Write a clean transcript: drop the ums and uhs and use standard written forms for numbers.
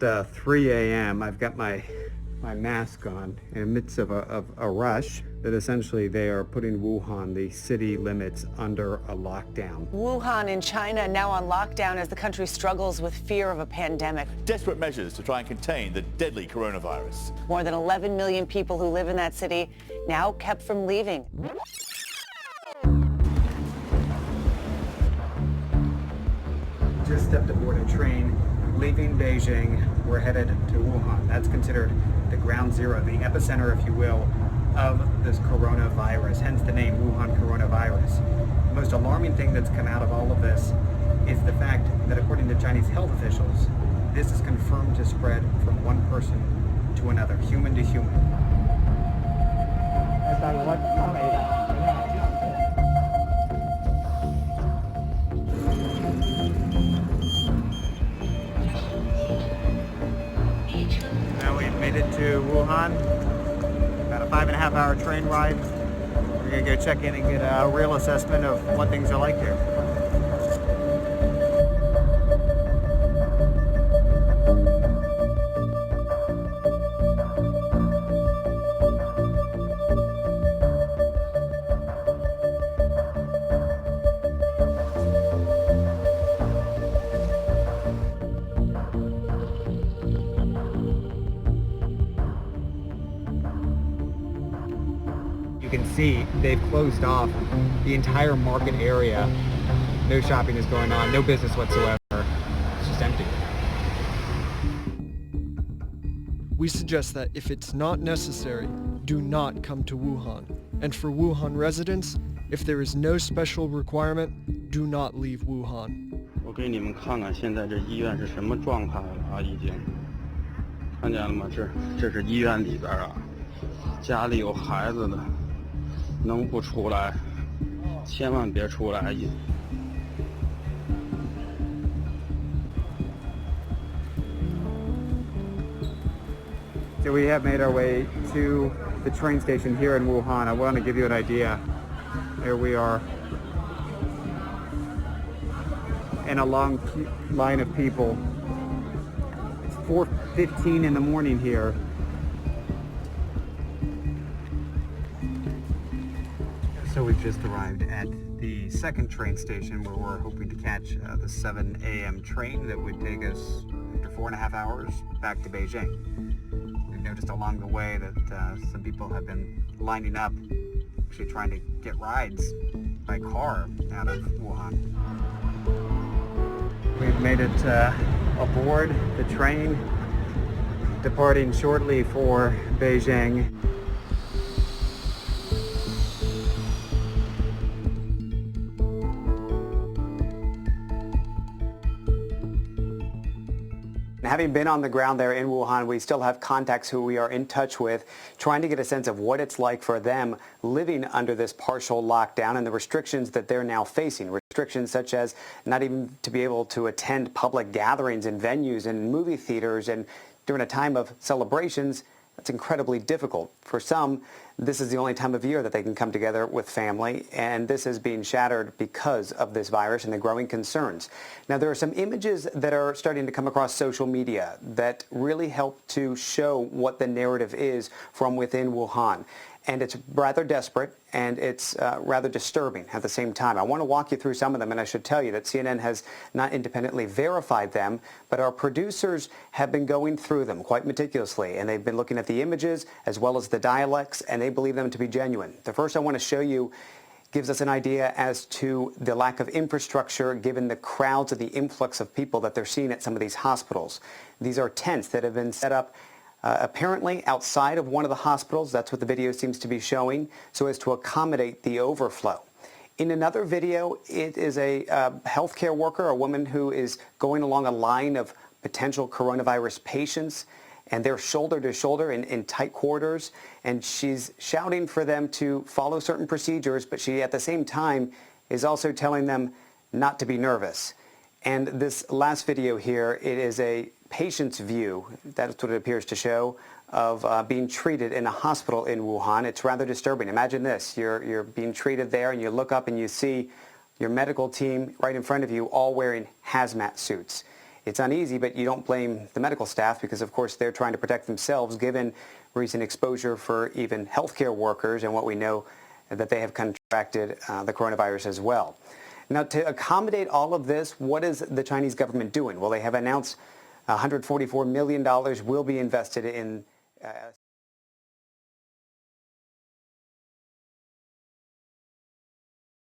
3 a.m. I've got my mask on in the midst of a rush that essentially they are putting Wuhan, the city limits, under a lockdown. Wuhan in China now on lockdown as the country struggles with fear of a pandemic. Desperate measures to try and contain the deadly coronavirus. More than 11 million people who live in that city now kept from leaving. Just stepped aboard a train leaving Beijing. We're headed to Wuhan. That's considered the ground zero, the epicenter, if you will, of this coronavirus, hence the name Wuhan coronavirus. The most alarming thing that's come out of all of this is the fact that according to Chinese health officials, this is confirmed to spread from one person to another, human to human. Now we've made it to Wuhan. About a 5.5-hour train ride. We're gonna go check in and get a real assessment of what things are like here. You can see they've closed off the entire market area. No shopping is going on, no business whatsoever. It's just empty. We suggest that if it's not necessary, do not come to Wuhan. And for Wuhan residents, if there is no special requirement, do not leave Wuhan. 我给你们看看现在这医院是什么状态了啊，已经看见了吗？这是医院里边啊，家里有孩子的能不出来千万别出来。 So we have made our way to the train station here in Wuhan. I want to give you an idea. There we are in a long line of people. It's 4:15 in the morning here. So we've just arrived at the second train station where we're hoping to catch the 7 a.m. train that would take us after 4.5 hours back to Beijing. We've noticed along the way that some people have been lining up, actually trying to get rides by car out of Wuhan. We've made it aboard the train, departing shortly for Beijing. Having been on the ground there in Wuhan, we still have contacts who we are in touch with, trying to get a sense of what it's like for them living under this partial lockdown and the restrictions that they're now facing. Restrictions such as not even to be able to attend public gatherings and venues and movie theaters, and during a time of celebrations, that's incredibly difficult. For some, this is the only time of year that they can come together with family, and this is being shattered because of this virus and the growing concerns. Now, there are some images that are starting to come across social media that really help to show what the narrative is from within Wuhan. And it's rather desperate, and it's rather disturbing at the same time. I want to walk you through some of them, and I should tell you that CNN has not independently verified them, but our producers have been going through them quite meticulously, and they've been looking at the images as well as the dialects, and they believe them to be genuine. The first I want to show you gives us an idea as to the lack of infrastructure given the crowds and the influx of people that they're seeing at some of these hospitals. These are tents that have been set up apparently outside of one of the hospitals. That's what the video seems to be showing, so as to accommodate the overflow. In another video, it is a healthcare worker, a woman who is going along a line of potential coronavirus patients, and they're shoulder to shoulder in tight quarters, and she's shouting for them to follow certain procedures, but she at the same time is also telling them not to be nervous. And this last video here, it is a patient's view, that's what it appears to show, of being treated in a hospital in Wuhan. It's rather disturbing. Imagine this, you're being treated there and you look up and you see your medical team right in front of you all wearing hazmat suits. It's uneasy, but you don't blame the medical staff because, of course, they're trying to protect themselves given recent exposure for even healthcare workers and what we know that they have contracted the coronavirus as well. Now, to accommodate all of this, what is the Chinese government doing? Well, they have announced $144 million will be invested in